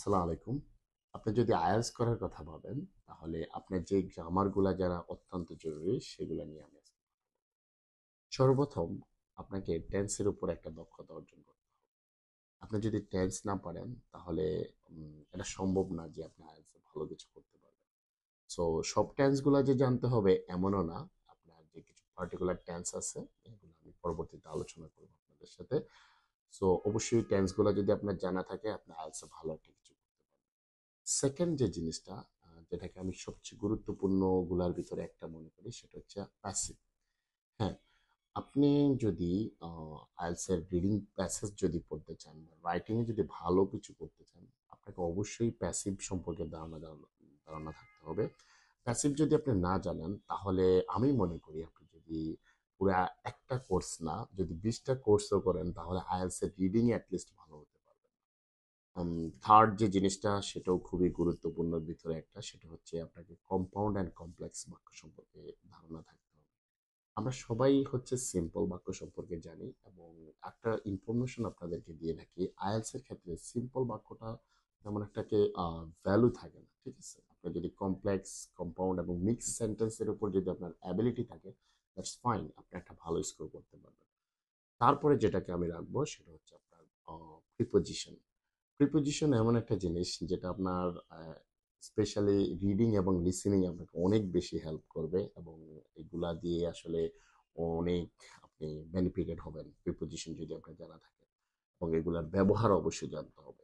আসসালামু আলাইকুম। আপনি যদি আইএলটিএস করার কথা ভাবেন, তাহলে আপনার যে গ্রামারগুলা যারা অত্যন্ত জরুরি, সেগুলা নিয়ে আমি আজকে সর্বপ্রথম আপনাকে টেন্সের উপর একটা দক্ষতা অর্জন করতে হবে। আপনি যদি টেন্স না পারেন, তাহলে এটা সম্ভব না যে আপনি আইএলটিএস এ ভালো কিছু করতে পারবেন। সো সব টেন্সগুলা যে জানতে হবে এমনও না। আপনার যে কিছু পার্টিকুলার টেন্স আছে, এগুলো আমি পরবর্তীতে আলোচনা করব আপনাদের সাথে। সো অবশ্যই টেন্সগুলা যদি আপনার জানা থাকে, আপনি আইএলটিএস এ ভালো একটা কিছু করতে পারবেন। সেকেন্ড যে জিনিসটা যেটাকে আমি সবচেয়ে গুরুত্বপূর্ণ গুলার ভিতরে একটা মনে করি সেটা হচ্ছে প্যাসিভ। হ্যাঁ, আপনি যদি আইএলটিএস এর রিডিং প্যাসেজ যদি পড়তে চান বা রাইটিং এ যদি ভালো কিছু করতে চান, আপনাকে অবশ্যই প্যাসিভ সম্পর্কে ধারণা থাকতে হবে। প্যাসিভ যদি আপনি না জানেন, তাহলে আমি মনে করি আপনি যদি পুরা একটা কোর্স না, যদি 20টা কোর্সও করেন, তাহলে আইএলটিএস এর রিডিং এ অ্যাটলিস্ট ভালো হতে পারবেন। থার্ড যে জিনিসটা সেটাও খুবই গুরুত্বপূর্ণর ভিতরে একটা, সেটা হচ্ছে আপনাকে কম্পাউন্ড অ্যান্ড কমপ্লেক্স বাক্য সম্পর্কে ধারণা থাকতে হবে। আমরা সবাই হচ্ছে সিম্পল বাক্য সম্পর্কে জানি, এবং একটা ইনফরমেশন আপনাদেরকে দিয়ে রাখি, আইএলটিএস এর ক্ষেত্রে সিম্পল বাক্যটা তেমন একটাকে ভ্যালু থাকে না, ঠিক আছে? আপনার যদি কমপ্লেক্স, কম্পাউন্ড এবং মিক্স সেন্টেন্সের উপর যদি আপনার অ্যাবিলিটি থাকে, দ্যাটস ফাইন, আপনি একটা ভালো স্কোর করতে পারবেন। তারপরে যেটাকে আমি রাখবো সেটা হচ্ছে আপনার প্রিপোজিশন। প্রিপোজিশন এমন একটা জিনিস যেটা আপনার স্পেশালি রিডিং এবং লিসেনিং আপনাকে অনেক বেশি হেল্প করবে, এবং এগুলা দিয়ে আসলে অনেক আপনি বেনিফিটেড হবেন প্রিপোজিশন যদি আপনার জানা থাকে, এবং এগুলার ব্যবহার অবশ্যই জানতে হবে।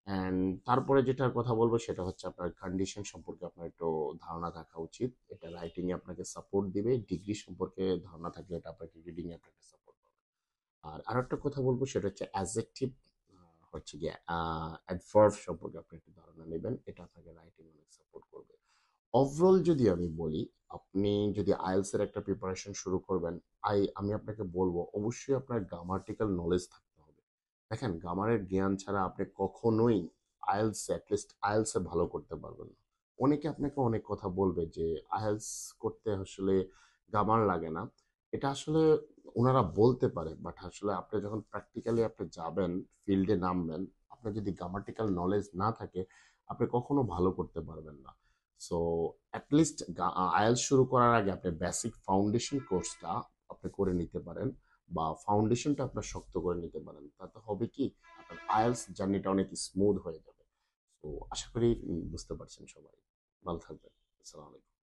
অ্যান্ড তারপরে যেটার কথা বলবো সেটা হচ্ছে আপনার কন্ডিশন সম্পর্কে আপনার একটু ধারণা থাকা উচিত। এটা রাইটিং এ আপনাকে সাপোর্ট দিবে, ডিগ্রি সম্পর্কে ধারণা থাকলে এটা আপনাকে রিডিং এ আপনাকে সাপোর্ট পাবে। আর আরেকটা কথা বলবো সেটা হচ্ছে অ্যাডজেক্টিভ, হচ্ছে গিয়ে অ্যাডভার্ব সম্পর্কে আপনি একটু ধারণা নেবেন, এটা আপনাকে রাইটিং অনেক সাপোর্ট করবে। ওভারঅল যদি আমি বলি, আপনি যদি আইএলটিএস এর একটা প্রিপারেশন শুরু করবেন, আমি আপনাকে বলবো অবশ্যই আপনার গ্রামাটিক্যাল নলেজ থাকতে হবে। দেখেন, গ্রামারের জ্ঞান ছাড়া আপনি কখনোই আইএলটিএস অ্যাটলিস্ট আইএলটিএস এ ভালো করতে পারবেন না। অনেকে আপনাকে অনেক কথা বলবে যে আইএলটিএস করতে আসলে গ্রামার লাগে না। এটা আসলে ওনারা বলতে পারে, বাট আসলে আপনি যখন প্র্যাকটিক্যালি আপনি যাবেন, ফিল্ডে নামবেন, আপনার যদি গ্রামাটিক্যাল নলেজ না থাকে, আপনি কখনো ভালো করতে পারবেন না। সো অ্যাটলিস্ট আইএলটিএস শুরু করার আগে আপনি বেসিক ফাউন্ডেশন কোর্সটা আপনি করে নিতে পারেন, বা ফাউন্ডেশনটা আপনার শক্ত করে নিতে পারেন। তাতে হবে কি, আপনার আইএলটিএস জার্নিটা অনেক স্মুথ হয়ে যাবে। তো আশা করি বুঝতে পারছেন সবাই। ভালো থাকবেন। আসসালামু আলাইকুম।